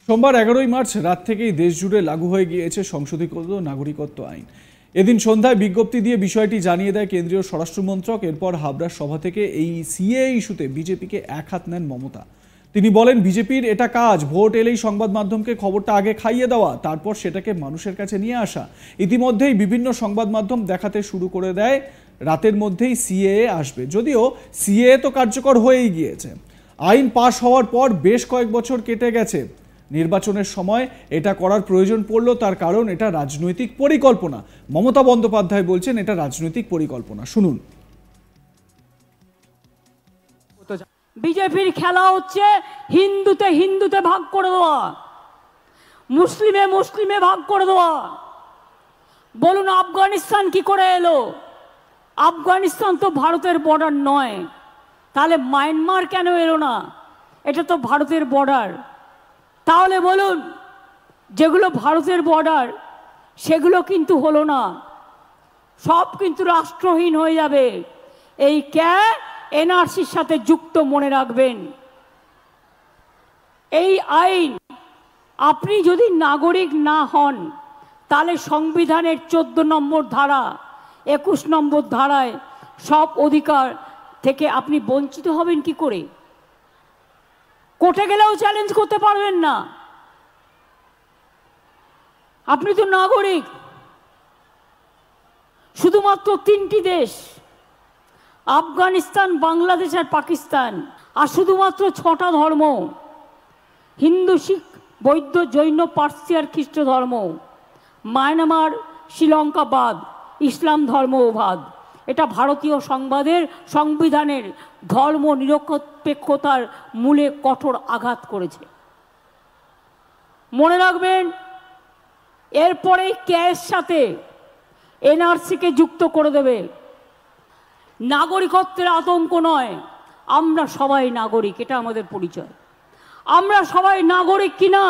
সোমবার 11ই মার্চ রাত থেকেই দেশ জুড়ে লাগু হয়ে গিয়েছে সংশোধিত নাগরিকত্ব আইন। এদিন সন্ধ্যায় বিজ্ঞপ্তি দিয়ে বিষয়টি জানিয়ে দেয় কেন্দ্রীয় স্বরাষ্ট্রমন্ত্রক। এরপর হাবড়ার সভা থেকে এই সিএএ ইস্যুতে বিজেপিকে এক হাত নেন মমতা। তিনি বলেন, বিজেপির এটা কাজ, ভোট এলেই সংবাদ মাধ্যমকে খবরটা আগে খাইয়ে দেওয়া, তারপর সেটাকে মানুষের কাছে নিয়ে আসা। ইতিমধ্যেই বিভিন্ন সংবাদ মাধ্যম দেখাতে শুরু করে দেয় রাতের মধ্যেই সিএএ আসবে। যদিও সিএএ তো কার্যকর হয়েই গিয়েছে। আইন পাশ হওয়ার পর বেশ কয়েক বছর কেটে গেছে। নির্বাচনের সময় এটা করার প্রয়োজন পড়ল, তার কারণ এটা রাজনৈতিক পরিকল্পনা। মমতা বন্দ্যোপাধ্যায় বলছেন এটা রাজনৈতিক পরিকল্পনা। শুনুন। বিজেপির খেলা হচ্ছে হিন্দুতে হিন্দুতে ভাগ করে দেওয়া, মুসলিমে মুসলিমে ভাগ করে দেওয়া। বলুন আফগানিস্তান কি করে এলো? আফগানিস্তান তো ভারতের বর্ডার নয়, তাহলে মায়ানমার কেন এলো না? এটা তো ভারতের বর্ডার। তাহলে বলুন, যেগুলো ভারতের বর্ডার সেগুলো কিন্তু হলো না, সব কিন্তু রাষ্ট্রহীন হয়ে যাবে। এই এনআরসির সাথে যুক্ত, মনে রাখবেন। এই আইন, আপনি যদি নাগরিক না হন তাহলে সংবিধানের 14 নম্বর ধারা, 21 নম্বর ধারায় সব অধিকার থেকে আপনি বঞ্চিত হবেন কি করে? কোর্টে গেলেও চ্যালেঞ্জ করতে পারবেন না। আপনি তো নাগরিক। শুধুমাত্র 3টি দেশ, আফগানিস্তান, বাংলাদেশ আর পাকিস্তান, আর শুধুমাত্র 6টা ধর্ম, হিন্দু, শিখ, বৌদ্ধ, জৈন, পার্সি আর খ্রিস্ট ধর্ম, মায়ানমার, শ্রীলঙ্কা বাদ, ইসলাম ধর্ম বাদ। এটা ভারতীয় সংবিধানের ধর্ম নিরপেক্ষতার মূলে কঠোর আঘাত করেছে, মনে রাখবেন। এরপরে এর সাথে এনআরসিকে যুক্ত করে দেবে। নাগরিকত্বের আতঙ্ক নয়, আমরা সবাই নাগরিক, এটা আমাদের পরিচয়। আমরা সবাই নাগরিক কিনা?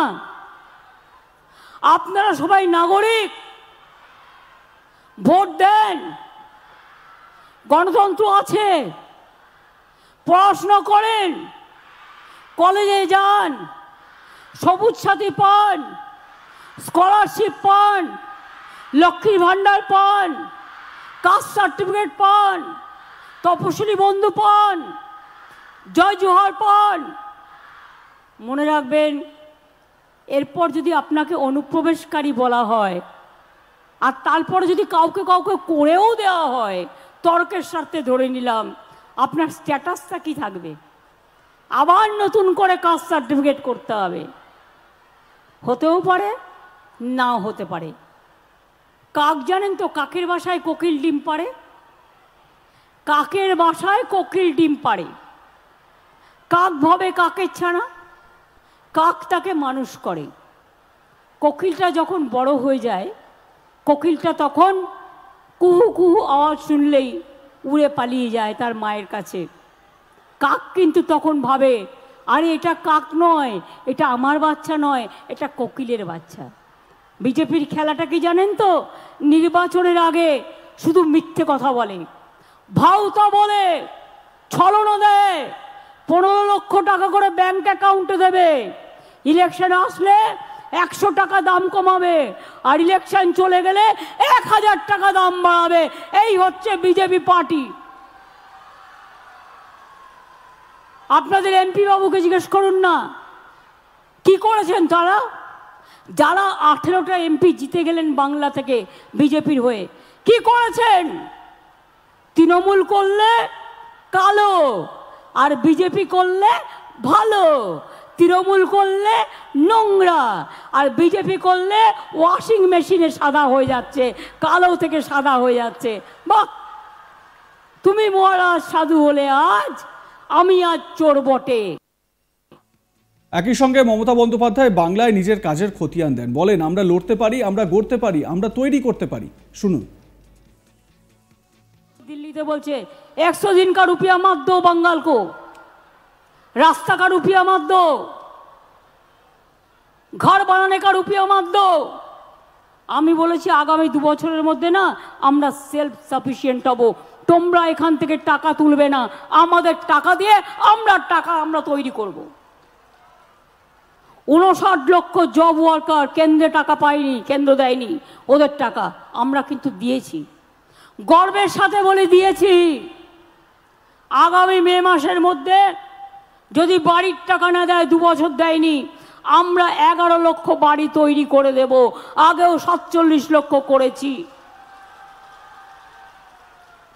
আপনারা সবাই নাগরিক, ভোট দেন, গণতন্ত্র আছে, পড়াশোনা করেন, কলেজে যান, সবুজ সাথী পান, স্কলারশিপ পান, লক্ষ্মীর ভান্ডার পান, কাস্ট সার্টিফিকেট পান, তপশিলি বন্ধু পান, জয় জোহার পান। মনে রাখবেন, এরপর যদি আপনাকে অনুপ্রবেশকারী বলা হয় আর তারপরে যদি কাউকে কাউকে করেও দেওয়া হয়, তর্কের স্বার্থে ধরে নিলাম, আপনার স্ট্যাটাসটা কি থাকবে? আবার নতুন করে কাস্ট সার্টিফিকেট করতে হবে। হতেও পারে, নাও হতে পারে। কাক জানেন তো, কাকের বাসায় কোকিল ডিম পাড়ে। কাকের বাসায় কোকিল ডিম পাড়ে। কাক ভাবে কাকের ছানা, কাক তাকে মানুষ করে। কোকিলটা যখন বড় হয়ে যায়, কোকিলটা তখন কুহু কুহু আওয়াজ শুনলেই উড়ে পালিয়ে যায় তার মায়ের কাছে। কাক কিন্তু তখন ভাবে, আরে এটা কাক নয়, এটা আমার বাচ্চা নয়, এটা কোকিলের বাচ্চা। বিজেপির খেলাটা কি জানেন তো? নির্বাচনের আগে শুধু মিথ্যে কথা বলে, ভাউতা বলে, ছলনা দেয়। 15 লক্ষ টাকা করে ব্যাংক অ্যাকাউন্টে দেবে, ইলেকশন আসলে 100 টাকা দাম কমাবে, আর ইলেকশন চলে গেলে 1000 টাকা দাম বাড়াবে। এই হচ্ছে বিজেপি পার্টি। আপনাদের এমপি বাবুকে জিজ্ঞেস করুন না কি করেছেন তারা। যারা 18টা এমপি জিতে গেলেন বাংলা থেকে বিজেপির হয়ে, কি করেছেন? তৃণমূল করলে কালো, আর বিজেপি করলে ভালো। তৃণমূল করলে নোংরা, আর বিজেপি করলে ওয়াশিং মেশিনে সাদা হয়ে যাচ্ছে, কালো থেকে সাদা হয়ে যাচ্ছে। বাহ, তুমি মহারাজ সাধু হলে আজ, আমি আজ চোর বটে। একই সঙ্গে মমতা বন্দ্যোপাধ্যায় বাংলায় নিজের কাজের খতিয়ান দেন। বলেন, আমরা লড়তে পারি, আমরা গড়তে পারি, আমরা তৈরি করতে পারি। শুনুন। दिल्ली बोलছে 100 दिन का रुपया मत दो बंगाल को, रास्ता का रुपया मत दो, घर बनाने का रुपया मत दो। আমি বলেছি আগামী 2 বছরের মধ্যে না আমরা সেলফ সাফিসিয়েন্ট হব। তোমরা এখান থেকে টাকা তুলবে না, আমাদের টাকা দিয়ে আমরা তৈরি করব। 59 লক্ষ জব ওয়ার্কার কেন্দ্রে টাকা পায়নি, কেন্দ্র দেয়নি, ওদের টাকা আমরা কিন্তু দিয়েছি, গর্বের সাথে বলে দিয়েছি। আগামী মে মাসের মধ্যে যদি বাড়ির টাকা না দেয়, 2 বছর দেয়নি, আমরা 11 লক্ষ বাড়ি তৈরি করে দেব। আগেও 47 লক্ষ করেছি।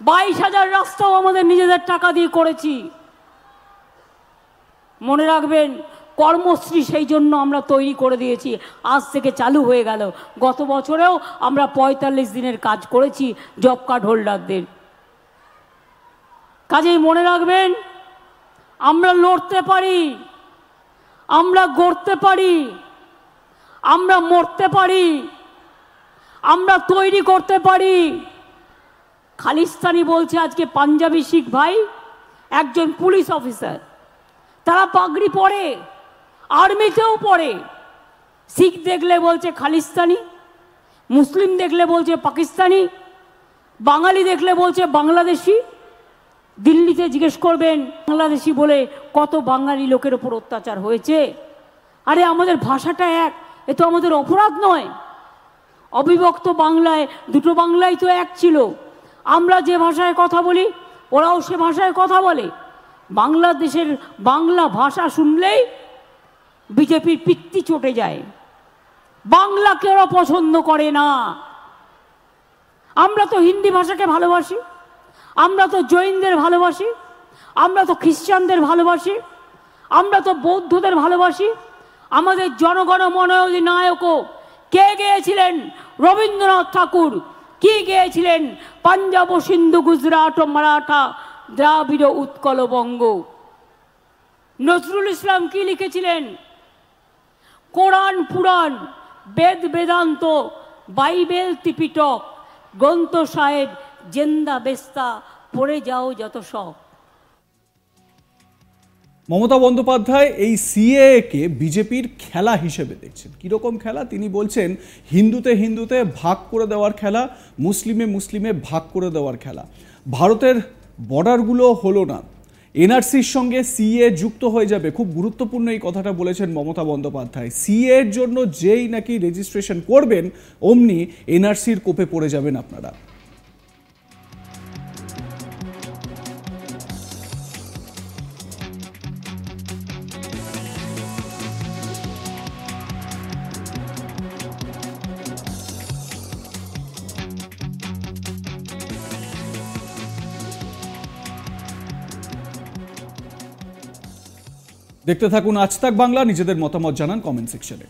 22,000 রাস্তাও আমাদের নিজেদের টাকা দিয়ে করেছি। মনে রাখবেন, কর্মশ্রী সেই জন্য আমরা তৈরি করে দিয়েছি, আজ থেকে চালু হয়ে গেল। গত বছরেও আমরা 45 দিনের কাজ করেছি জব কার্ড হোল্ডারদের। কাজেই মনে রাখবেন, আমরা লড়তে পারি, আমরা গড়তে পারি, আমরা মরতে পারি, আমরা তৈরি করতে পারি। খালিস্তানি বলছে আজকে পাঞ্জাবি শিখ ভাই, একজন পুলিশ অফিসার, তারা পাগড়ি পরে, আর্মিতেও পরে। শিখ দেখলে বলছে খালিস্তানি, মুসলিম দেখলে বলছে পাকিস্তানি, বাঙালি দেখলে বলছে বাংলাদেশি। দিল্লিতে জিজ্ঞেস করবেন বাংলাদেশি বলে কত বাঙালি লোকের ওপর অত্যাচার হয়েছে। আরে আমাদের ভাষাটা এক, এ তো আমাদের অপরাধ নয়। অবিভক্ত বাংলায় দুটো বাংলাই তো এক ছিল। আমরা যে ভাষায় কথা বলি ওরাও সে ভাষায় কথা বলে। বাংলাদেশের বাংলা ভাষা শুনলেই বিজেপির পিত্তি চটে যায়, বাংলাকে ওরা পছন্দ করে না। আমরা তো হিন্দি ভাষাকে ভালোবাসি, আমরা তো জৈনদের ভালোবাসি, আমরা তো খ্রিস্টানদের ভালোবাসি, আমরা তো বৌদ্ধদের ভালোবাসি। আমাদের জনগণ মন অধিনায়কও কে গেয়েছিলেন? রবীন্দ্রনাথ ঠাকুর। কি গেয়েছিলেন? পাঞ্জাব, সিন্ধু, গুজরাট ও মারাঠা, দ্রাবিড়, উৎকল, বঙ্গ। নজরুল ইসলাম কি লিখেছিলেন? কোরআন, পুরাণ, বেদ, বেদান্ত, বাইবেল, ত্রিপিটক, গ্রন্থ সাহেব, জেন্দা বেস্তা, পড়ে যাও যত সব। মমতা বন্দ্যোপাধ্যায় এই সিএএ কে বিজেপির খেলা হিসেবে দেখছেন। কিরকম খেলা? তিনি বলছেন হিন্দুতে হিন্দুতে ভাগ করে দেওয়ার খেলা, মুসলিমে মুসলিমে ভাগ করে দেওয়ার খেলা। ভারতের বর্ডারগুলো হলো না, এনআরসির সঙ্গে সিএ যুক্ত হয়ে যাবে। খুব গুরুত্বপূর্ণ এই কথাটা বলেছেন মমতা বন্দ্যোপাধ্যায়। সিএ এর জন্য যেই নাকি রেজিস্ট্রেশন করবেন অমনি এনআরসির কোপে পড়ে যাবেন আপনারা। দেখতে থাকুন আজ তাক বাংলা। নিজেদের মতামত জানান কমেন্ট সেকশনে।